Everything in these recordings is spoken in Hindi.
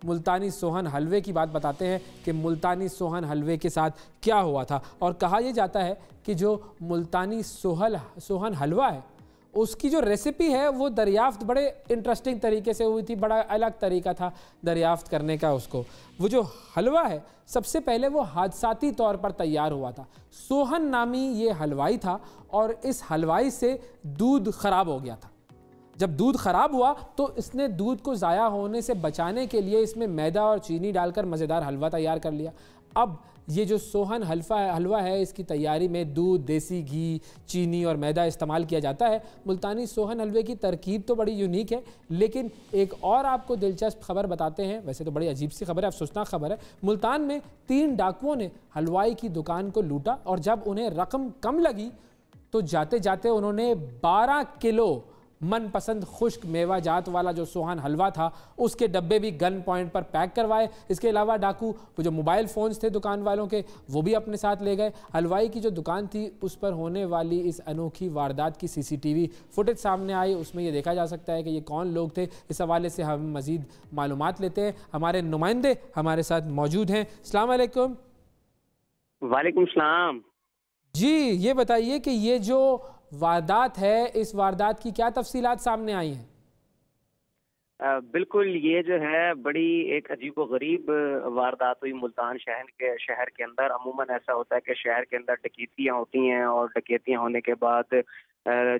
मुल्तानी सोहन हलवे की बात बताते हैं कि मुल्तानी सोहन हलवे के साथ क्या हुआ था। और कहा यह जाता है कि जो मुल्तानी सोहन हलवा है उसकी जो रेसिपी है वो दरियाफ्त बड़े इंटरेस्टिंग तरीके से हुई थी, बड़ा अलग तरीका था दरियाफ्त करने का उसको। वो जो हलवा है सबसे पहले वो हादसाती तौर पर तैयार हुआ था। सोहन नामी ये हलवाई था और इस हलवाई से दूध ख़राब हो गया था। जब दूध ख़राब हुआ तो इसने दूध को ज़ाया होने से बचाने के लिए इसमें मैदा और चीनी डालकर मज़ेदार हलवा तैयार कर लिया। अब ये जो सोहन हलवा है इसकी तैयारी में दूध, देसी घी, चीनी और मैदा इस्तेमाल किया जाता है। मुल्तानी सोहन हलवे की तरकीब तो बड़ी यूनिक है, लेकिन एक और आपको दिलचस्प खबर बताते हैं। वैसे तो बड़ी अजीब सी खबर है, अफसोसनाक खबर है। मुल्तान में 3 डाकुओं ने हलवाई की दुकान को लूटा और जब उन्हें रकम कम लगी तो जाते जाते उन्होंने 12 किलो मनपसंद खुश्क मेवा जात वाला जो सोहन हलवा था उसके डब्बे भी गन पॉइंट पर पैक करवाए। इसके अलावा डाकू वो जो मोबाइल फ़ोन्स थे दुकान वालों के वो भी अपने साथ ले गए। हलवाई की जो दुकान थी उस पर होने वाली इस अनोखी वारदात की CCTV फुटेज सामने आई। उसमें ये देखा जा सकता है कि ये कौन लोग थे। इस हवाले से हम मज़ीद मालूमात लेते हैं। हमारे नुमाइंदे हमारे साथ मौजूद हैं। अस्सलाम वालेकुम। वालेकुम सलाम जी, ये बताइए कि ये जो वारदात है इस वारदात की क्या तफसीलात सामने आई हैं? बिल्कुल, ये जो है बड़ी एक अजीबो-गरीब वारदात हुई मुल्तान शहर के अंदर। अमूमन ऐसा होता है कि शहर के अंदर डकैतियाँ होती हैं और डकैतियाँ होने के बाद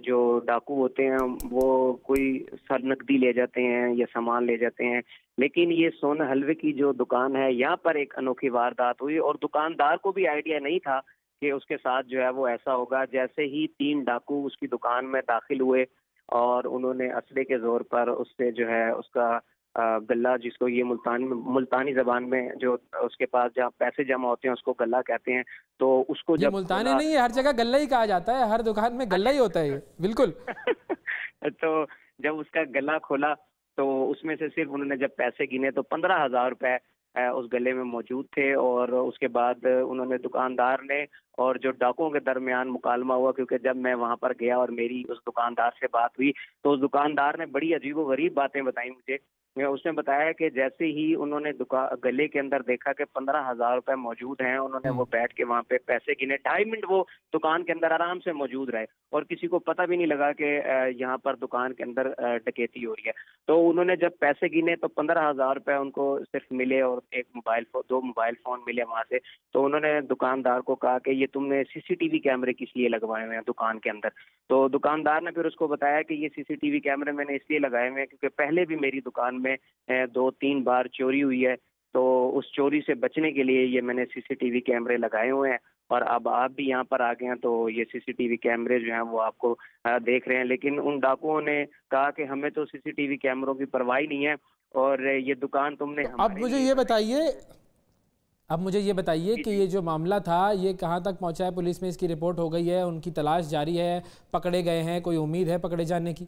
जो डाकू होते हैं वो कोई नकदी ले जाते हैं या सामान ले जाते हैं। लेकिन ये सोहन हलवे की जो दुकान है यहाँ पर एक अनोखी वारदात हुई और दुकानदार को भी आइडिया नहीं था कि उसके साथ जो है वो ऐसा होगा। जैसे ही 3 डाकू उसकी दुकान में दाखिल हुए और उन्होंने असले के जोर पर उससे जो है उसका गल्ला, जिसको ये मुल्तानी जबान में जो उसके पास जहाँ पैसे जमा होते हैं उसको गल्ला कहते हैं, तो उसको ये जब मुल्तानी नहीं है, हर जगह गल्ला ही कहा जाता है, हर दुकान में गल्ला ही होता है ये। बिल्कुल। तो जब उसका गला खोला तो उसमें से सिर्फ उन्होंने जब पैसे गिने तो 15,000 रुपए उस गले में मौजूद थे। और उसके बाद उन्होंने दुकानदार ने और जो डाकुओं के दरमियान मुकालमा हुआ, क्योंकि जब मैं वहां पर गया और मेरी उस दुकानदार से बात हुई तो उस दुकानदार ने बड़ी अजीबोगरीब बातें बताई मुझे। उसने बताया कि जैसे ही उन्होंने गले के अंदर देखा कि 15,000 रुपए मौजूद हैं, उन्होंने वो बैठ के वहां पे पैसे गिने। 2.5 मिनट वो दुकान के अंदर आराम से मौजूद रहे और किसी को पता भी नहीं लगा कि यहाँ पर दुकान के अंदर डकैती हो रही है। तो उन्होंने जब पैसे गिने तो 15,000 रुपए उनको सिर्फ मिले और 2 मोबाइल फोन मिले वहां से। तो उन्होंने दुकानदार को कहा कि ये तुमने CCTV कैमरे किस लिए लगवाए हुए हैं दुकान के अंदर? तो दुकानदार ने फिर उसको बताया कि ये CCTV कैमरे मैंने इसलिए लगाए हुए हैं क्योंकि पहले भी मेरी दुकान में 2-3 बार चोरी हुई है, तो उस चोरी से बचने के लिए ये मैंने CCTV कैमरे लगाए हुए हैं और अब आप भी यहाँ पर आ गए हैं तो ये CCTV कैमरे जो हैं वो आपको देख रहे हैं। लेकिन उन डाकुओं ने कहा कि हमें तो CCTV कैमरों की परवाह नहीं है और ये दुकान तुमने अब मुझे ये बताइए कि ये जो मामला था ये कहाँ तक पहुँचा है? पुलिस में इसकी रिपोर्ट हो गई है, उनकी तलाश जारी है, पकड़े गए हैं, कोई उम्मीद है पकड़े जाने की?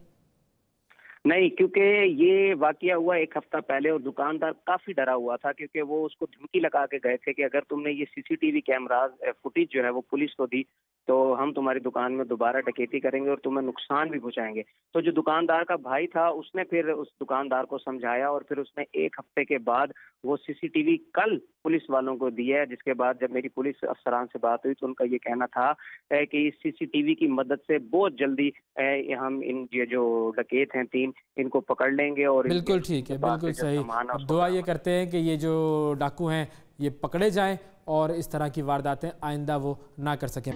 नहीं, क्योंकि ये वाकया हुआ 1 हफ्ता पहले और दुकानदार काफी डरा हुआ था क्योंकि वो उसको धमकी लगा के गए थे कि अगर तुमने ये CCTV कैमरा फुटेज जो है वो पुलिस को दी तो हम तुम्हारी दुकान में दोबारा डकैती करेंगे और तुम्हें नुकसान भी पहुंचाएंगे। तो जो दुकानदार का भाई था उसने फिर उस दुकानदार को समझाया और फिर उसने 1 हफ्ते के बाद वो CCTV कल पुलिस वालों को दिया है। जिसके बाद जब मेरी पुलिस अफसरान से बात हुई तो उनका ये कहना था कि इस CCTV की मदद से बहुत जल्दी हम इन ये जो डकैत हैं 3 इनको पकड़ लेंगे। और बिल्कुल ठीक है, बिल्कुल सही। दुआ ये करते हैं कि ये जो डाकू हैं ये पकड़े जाएं और इस तरह की वारदातें आइंदा वो ना कर सकें।